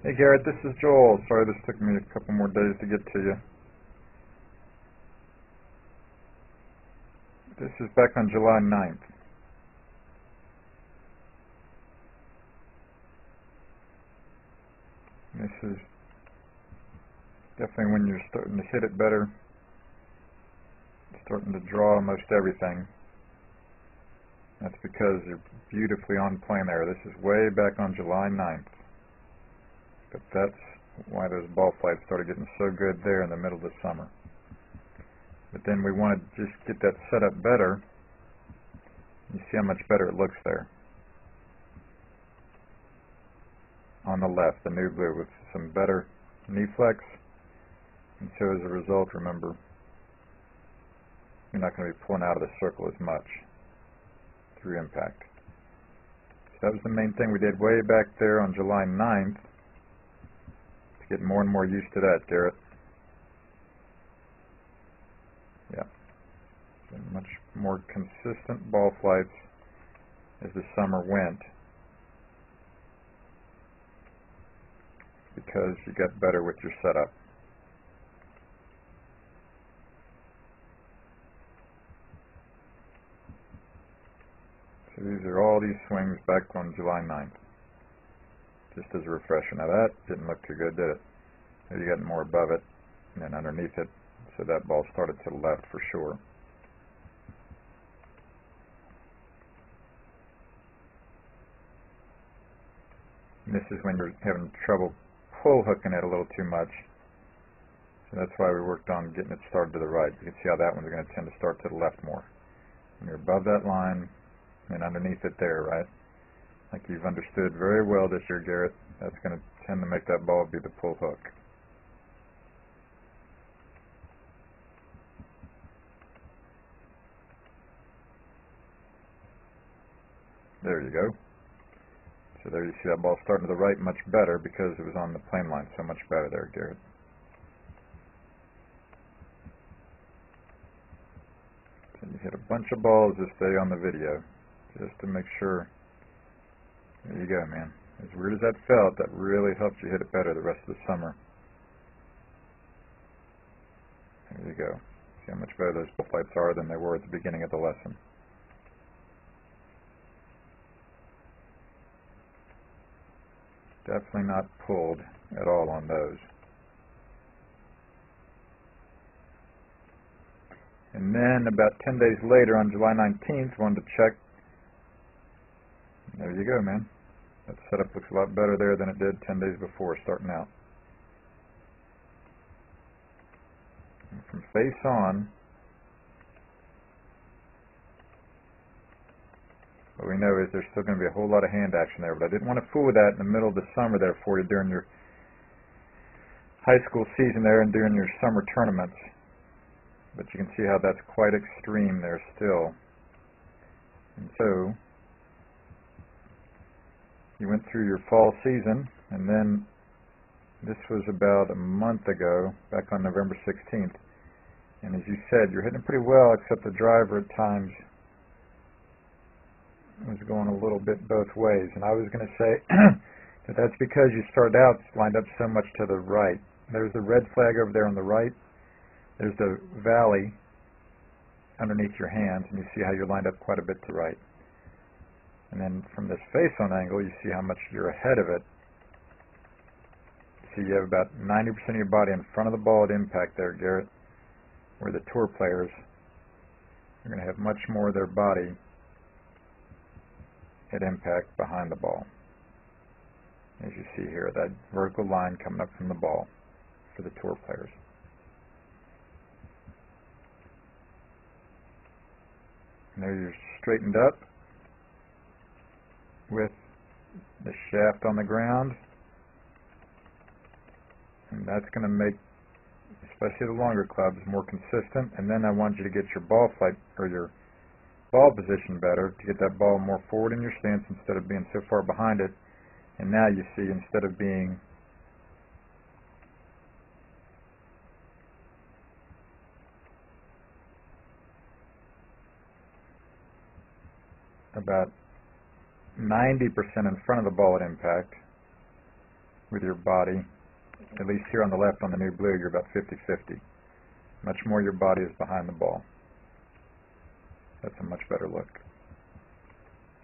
Hey Garrett, this is Joel. Sorry this took me a couple more days to get to you. This is back on July 9th. This is definitely when you're starting to hit it better, starting to draw almost everything. That's because you're beautifully on plane there. This is way back on July 9th. But that's why those ball flights started getting so good there in the middle of the summer. But then we want to just get that set up better. You see how much better it looks there. On the left, the new blue with some better knee flex. And so as a result, remember, you're not going to be pulling out of the circle as much through impact. So that was the main thing we did way back there on July 9th. To get more and more used to that, Garrett. Yeah. So much more consistent ball flights as the summer went, because you got better with your setup. So these are all these swings back on July 9th. Just as a refresher. Now that didn't look too good, did it? There you got more above it and then underneath it. So that ball started to the left for sure. And this is when you're having trouble pull hooking it a little too much. So that's why we worked on getting it started to the right. You can see how that one's going to tend to start to the left more. When you're above that line and underneath it there, right? Like you've understood very well this year, Garrett, that's going to tend to make that ball be the pull hook. There you go. So there you see that ball starting to the right much better because it was on the plane line so much better there, Garrett. So you hit a bunch of balls this day on the video just to make sure. There you go, man. As weird as that felt, that really helped you hit it better the rest of the summer. There you go. See how much better those ball flights are than they were at the beginning of the lesson. Definitely not pulled at all on those. And then about 10 days later on July 19th, wanted to check. There you go, man. That setup looks a lot better there than it did 10 days before starting out. And from face on, what we know is there's still going to be a whole lot of hand action there, but I didn't want to fool with that in the middle of the summer there for you during your high school season there and during your summer tournaments. But you can see how that's quite extreme there still. And so you went through your fall season, and then this was about a month ago, back on November 16th. And as you said, you're hitting pretty well, except the driver at times was going a little bit both ways. And I was going to say that that's because you started out lined up so much to the right. There's the red flag over there on the right. There's the valley underneath your hands, and you see how you're lined up quite a bit to the right. And then from this face-on angle, you see how much you're ahead of it. So you have about 90% of your body in front of the ball at impact there, Garrett, where the tour players are going to have much more of their body at impact behind the ball. As you see here, that vertical line coming up from the ball for the tour players. And there you're straightened up with the shaft on the ground, and that's going to make, especially the longer clubs, more consistent. And then I want you to get your ball flight or your ball position better, to get that ball more forward in your stance instead of being so far behind it. And now you see, instead of being about 90% in front of the ball at impact, with your body. At least here on the left on the new blue, you're about 50-50. Much more your body is behind the ball. That's a much better look.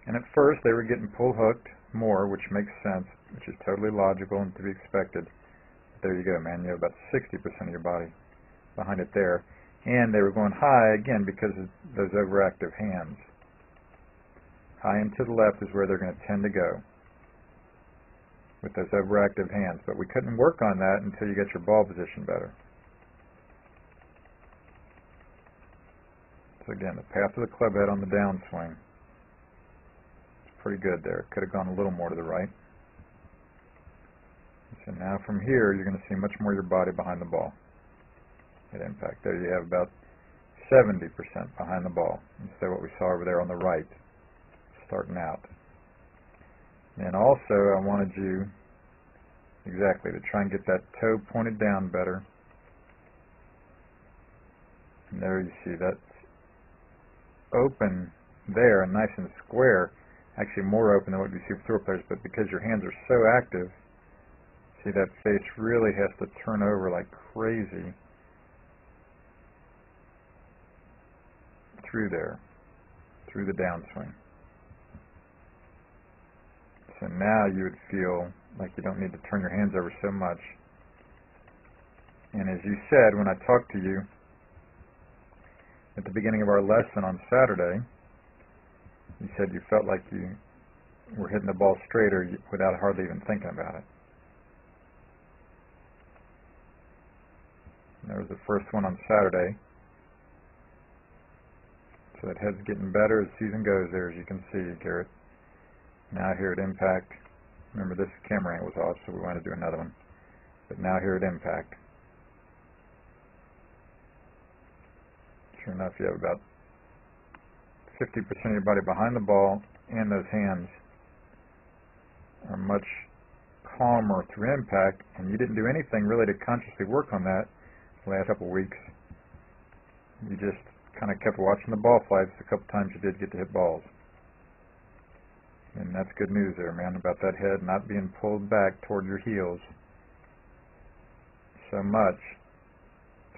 And at first they were getting pull hooked more, which makes sense, which is totally logical and to be expected. But there you go, man. You have about 60% of your body behind it there. And they were going high, again, because of those overactive hands. High and to the left is where they're going to tend to go with those overactive hands. But we couldn't work on that until you get your ball position better. So again, the path of the club head on the downswing is pretty good there. Could have gone a little more to the right. So now from here, you're going to see much more your body behind the ball at impact. There you have about 70% behind the ball instead of what we saw over there on the right starting out. And also I wanted you exactly to try and get that toe pointed down better. And there you see that's open there and nice and square, actually more open than what you see with tour players, but because your hands are so active, see that face really has to turn over like crazy through there, through the downswing. So now you would feel like you don't need to turn your hands over so much. And as you said when I talked to you at the beginning of our lesson on Saturday, you said you felt like you were hitting the ball straighter without hardly even thinking about it. And there was the first one on Saturday. So that head's getting better as the season goes there, as you can see, Garrett. Now here at impact, remember this camera angle was off, so we want to do another one. But now here at impact, sure enough, you have about 50% of your body behind the ball, and those hands are much calmer through impact, and you didn't do anything really to consciously work on that the last couple of weeks. You just kind of kept watching the ball flights. A couple times you did get to hit balls. And that's good news there, man, about that head not being pulled back toward your heels so much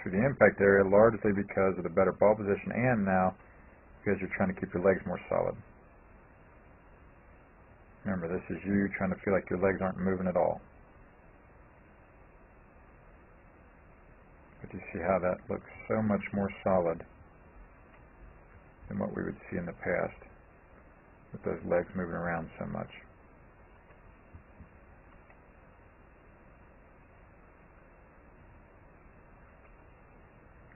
through the impact area, largely because of the better ball position and now because you're trying to keep your legs more solid. Remember, this is you trying to feel like your legs aren't moving at all. But you see how that looks so much more solid than what we would see in the past with those legs moving around so much.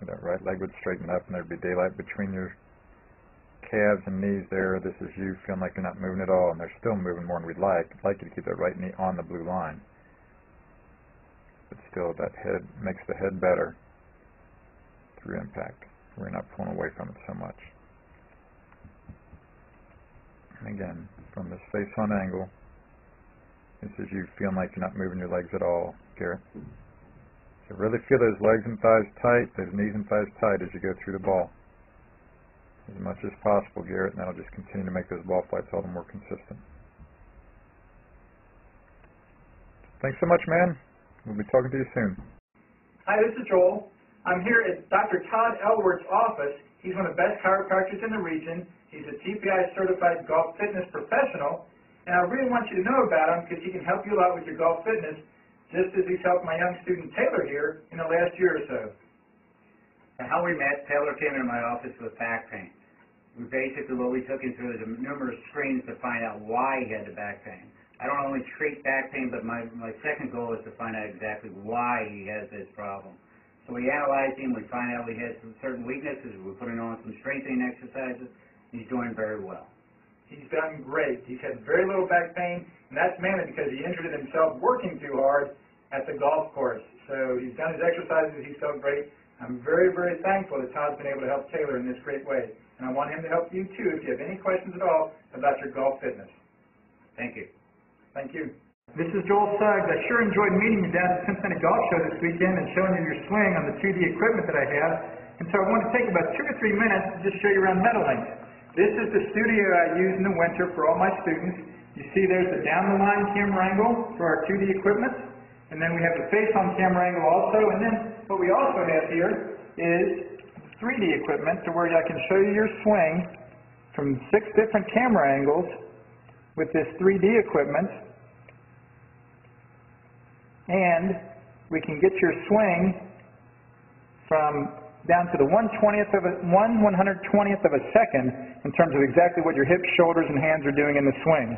That right leg would straighten up and there'd be daylight between your calves and knees there. This is you feeling like you're not moving at all, and they're still moving more than we'd like. I'd like you to keep that right knee on the blue line. But still, that head makes the head better through impact. We're not pulling away from it so much. And again, from this face-on angle, this is you feeling like you're not moving your legs at all, Garrett. So really feel those legs and thighs tight, those knees and thighs tight as you go through the ball. As much as possible, Garrett, and that'll just continue to make those ball flights all the more consistent. Thanks so much, man. We'll be talking to you soon. Hi, this is Joel. I'm here at Dr. Todd Elworth's office. He's one of the best chiropractors in the region. He's a TPI certified golf fitness professional, and I really want you to know about him because he can help you a lot with your golf fitness, just as he's helped my young student Taylor here in the last year or so. How we met, Taylor came into my office with back pain. Basically what we took him through is numerous screens to find out why he had the back pain. I don't only treat back pain, but my second goal is to find out exactly why he has this problem. So we analyzed him, we find out he has some certain weaknesses, we're putting on some strengthening exercises. He's doing very well. He's done great. He's had very little back pain, and that's mainly because he injured himself working too hard at the golf course. So he's done his exercises, he's felt great. I'm very, very thankful that Todd's been able to help Taylor in this great way. And I want him to help you too if you have any questions at all about your golf fitness. Thank you. Thank you. This is Joel Suggs. I sure enjoyed meeting you down at the Cincinnati Golf Show this weekend and showing you your swing on the 2D equipment that I have. And so I want to take about 2 or 3 minutes to just show you around Meadowlink. This is the studio I use in the winter for all my students. You see there's the down-the-line camera angle for our 2D equipment, and then we have the face-on camera angle also, and then what we also have here is 3D equipment to where I can show you your swing from 6 different camera angles with this 3D equipment, and we can get your swing from down to the 1/120th of a second in terms of exactly what your hips, shoulders, and hands are doing in the swing.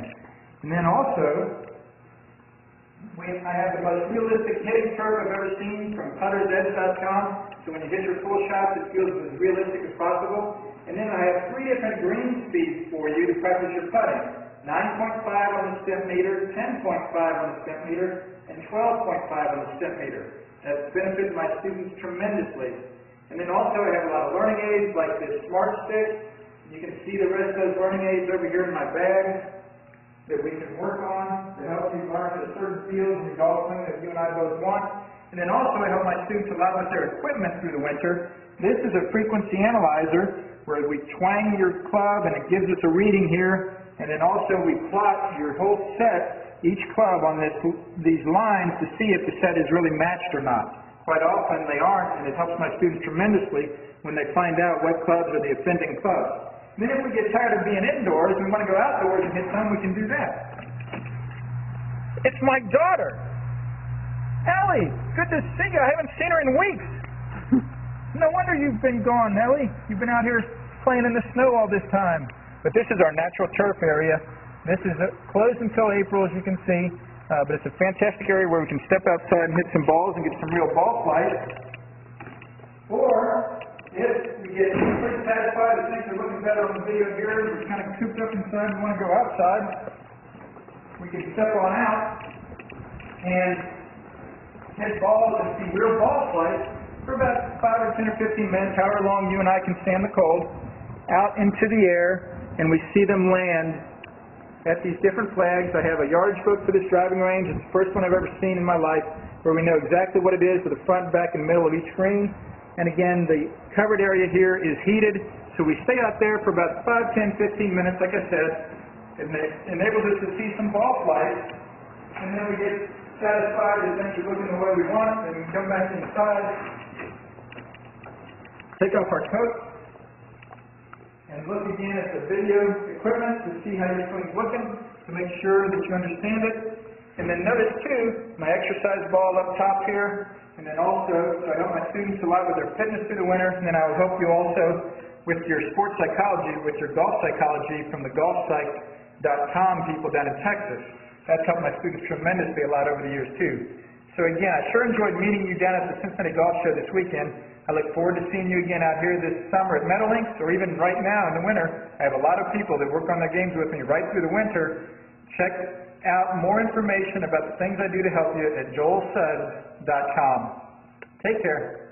And then also, I have the most realistic hitting curve I've ever seen from puttersedge.com, so when you hit your full shot, it feels as realistic as possible. And then I have 3 different green speeds for you to practice your putting. 9.5 on the stem meter, 10.5 on the stem meter, and 12.5 on the stem meter. That's benefited my students tremendously. And then also I have a lot of learning aids like this Smart Stick. You can see the rest of those learning aids over here in my bag that we can work on to help you learn at a certain field in your golf swing that you and I both want. And then also I help my students a lot with their equipment through the winter. This is a frequency analyzer where we twang your club and it gives us a reading here. And then also we plot your whole set, each club on these lines to see if the set is really matched or not. Quite often they aren't, and it helps my students tremendously when they find out what clubs are the offending clubs. And then if we get tired of being indoors and we want to go outdoors and hit some, we can do that. It's my daughter. Ellie, good to see you. I haven't seen her in weeks. No wonder you've been gone, Ellie. You've been out here playing in the snow all this time. But this is our natural turf area. This is closed until April, as you can see. But it's a fantastic area where we can step outside and hit some balls and get some real ball flight. Or, if we get pretty satisfied and things are looking better on the video here, we're kind of cooped up inside and want to go outside, we can step on out and hit balls and see real ball flight for about 5 or 10 or 15 minutes, however long you and I can stand the cold, out into the air, and we see them land at these different flags. I have a yardage book for this driving range. It's the first one I've ever seen in my life where we know exactly what it is with the front, back, and middle of each green. And again, the covered area here is heated, so we stay out there for about 5, 10, 15 minutes, like I said. It enables us to see some ball flight, and then we get satisfied that things are looking the way we want, and we come back inside, take off our coat, and look again at the video equipment to see how your swing's looking, to make sure that you understand it. And then notice too, my exercise ball up top here, and then also, so I help my students a lot with their fitness through the winter, and then I will help you also with your sports psychology, with your golf psychology from the golfpsych.com people down in Texas. That's helped my students tremendously a lot over the years too. So again, I sure enjoyed meeting you down at the Cincinnati Golf Show this weekend. I look forward to seeing you again out here this summer at Meadowlinks, or even right now in the winter. I have a lot of people that work on their games with me right through the winter. Check out more information about the things I do to help you at joelsuggs.com. Take care.